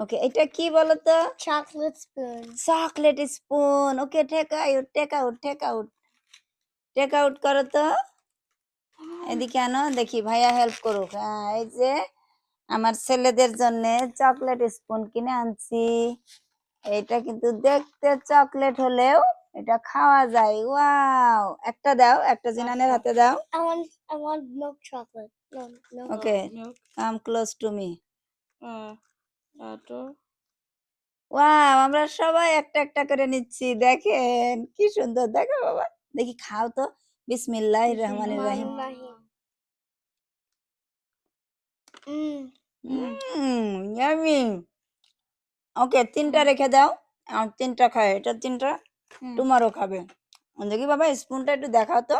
ওকে, এটা কি বলো তো? chocolate spoon. Chocolate spoon. Okay, take out করো তো। এদিকে আনো, দেখি ভাইয়া হেল্প করুক। হ্যাঁ, এই যে আমার ছেলেদের জন্য চকলেট স্পুন কিনে আনছি। এটা কিন্তু দেখতে চকলেট হলেও এটা খাওয়া যায়। ওয়াও, একটা দাও, একটা জিনানের হাতে দাও। I want milk chocolate. No, no. Okay, milk. Come close to me. Butter. Wow, আমরা সবাই একটা একটা করে নিচ্ছি। দেখেন কি সুন্দর, দেখো বাবা, দেখি খাও তো। বিসমিল্লাহির রহমানির রহিম। ইয়ামি। ওকে, তিনটা রেখে দাও। আর তিনটা খায়, এটা তিনটা তোমারও খাবে। দেখি বাবা, স্পুনটা একটু দেখাও তো,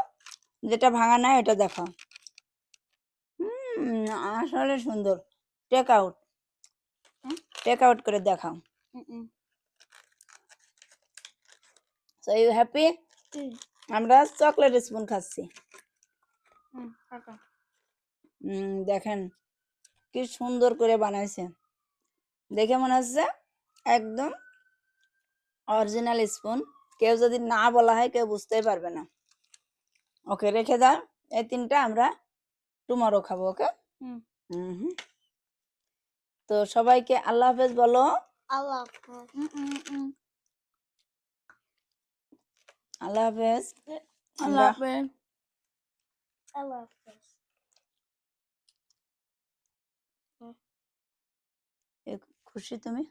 যেটা ভাঙা নাই এটা দেখাও। আসলে সুন্দর। টেক আউট করে দেখাও। So you happy? আমরা চকলেট স্পুন খাচ্ছি। দেখেন কি সুন্দর করে বানাইছে, দেখে মনে হচ্ছে একদম অরিজিনাল স্পুন। কেউ যদি না বলা হয় কেউ বুঝতেই পারবে না। ওকে, রেখে দাও। এই তিনটা আমরা টুমরো খাবো। ওকে। তো সবাইকে আল্লাহ হাফেজ বলো। Allah. আল্লাহ হাফেজ। Allah Hafiz. Allah. খুশি তুমি?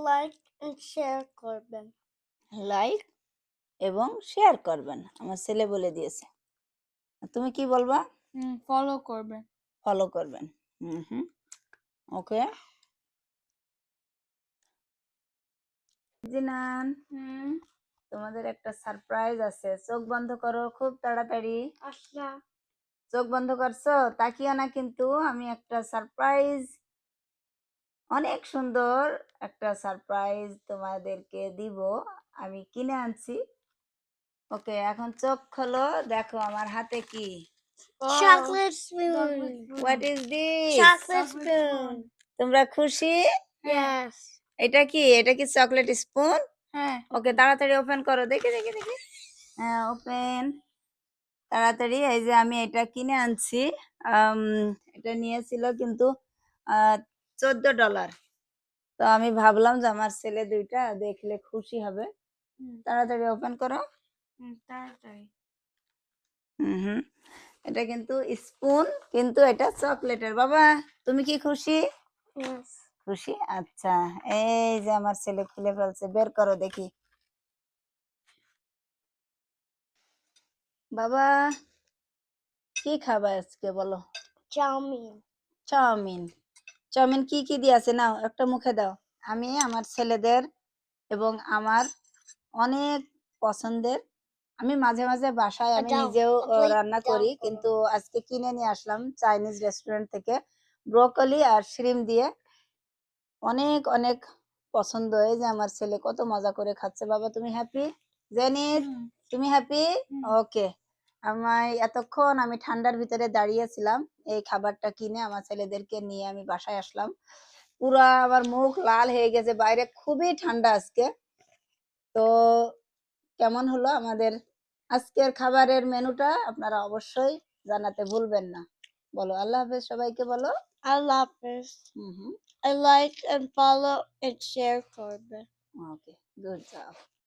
Like and share করবেন। লাইক এবং শেয়ার করবেন, আমার ছেলে বলে দিয়েছে। তুমি কি বলবা? Follow করবেন। ফলো করবেন। ওকে। জিনান, তোমাদের একটা সারপ্রাইজ আছে। চোখ বন্ধ করো খুব তাড়াতাড়ি। আচ্ছা। চোখ বন্ধ করছো? তাকিও না কিন্তু, আমি একটা সারপ্রাইজ, অনেক সুন্দর একটা সারপ্রাইজ তোমাদেরকে দিব। আমি কিনে আনছি। ওকে, এখন চোখ খোলো, দেখো আমার হাতে কি। Chocolate spoon. What is this? Chocolate spoon. তোমরা খুশি? Yes. এটা কি? এটা কি চকলেট স্পুন? হ্যাঁ। ওকে, তাড়াতাড়ি ওপেন করো, দেখি। হ্যাঁ, ওপেন তাড়াতাড়ি। এই যে আমি এটা কিনে আনছি। এটা নিয়েছিল কিন্তু $14। তো আমি ভাবলাম যে আমার ছেলে দুইটা দেখলে খুশি হবে। তাড়াতাড়ি ওপেন করো। তাড়াতাড়ি। এটা কিন্তু স্পুন, কিন্তু এটা চকলেটের। বাবা, তুমি কি খুশি? Yes. খুশি? আচ্ছা, এই যে আমার ছেলে খুলে ফেলছে, বের করো দেখি। বাবা, কি খাবা আজকে বলো? Chow-mein. চাউমিন কি কি দিয়ে আছে? নাও একটা মুখে দাও। আমি আমার ছেলেদের এবং আমার অনেক পছন্দের, আমি মাঝে মাঝে বাসায় আমি দাও, নিজেও plate রান্না দাও করি, করো। কিন্তু আজকে কিনে নিয়ে আসলাম চাইনিজ রেস্টুরেন্ট থেকে। ব্রোকলি আর শ্রিম দিয়ে অনেক অনেক পছন্দ। এই যে আমার ছেলে কত মজা করে খাচ্ছে। বাবা, তুমি হ্যাপি? জেনিস, তুমি হ্যাপি? ওকে। এতক্ষণ আমি ঠান্ডার ভিতরে দাঁড়িয়েছিলাম, এই খাবারটা কিনে আমার ছেলেদেরকে নিয়ে আমি বাসায় আসলাম। পুরা আমার মুখ লাল হয়ে গেছে, বাইরে খুবই ঠান্ডা আজকে। তো কেমন হলো আমাদের আজকের খাবারের মেনুটা, আপনারা অবশ্যই জানাতে ভুলবেন না। বলো আল্লাহ হাফেজ, সবাইকে বলো। Allah Hafiz. Hmm. I like and follow and share করবেন। ওকে, গুড জব।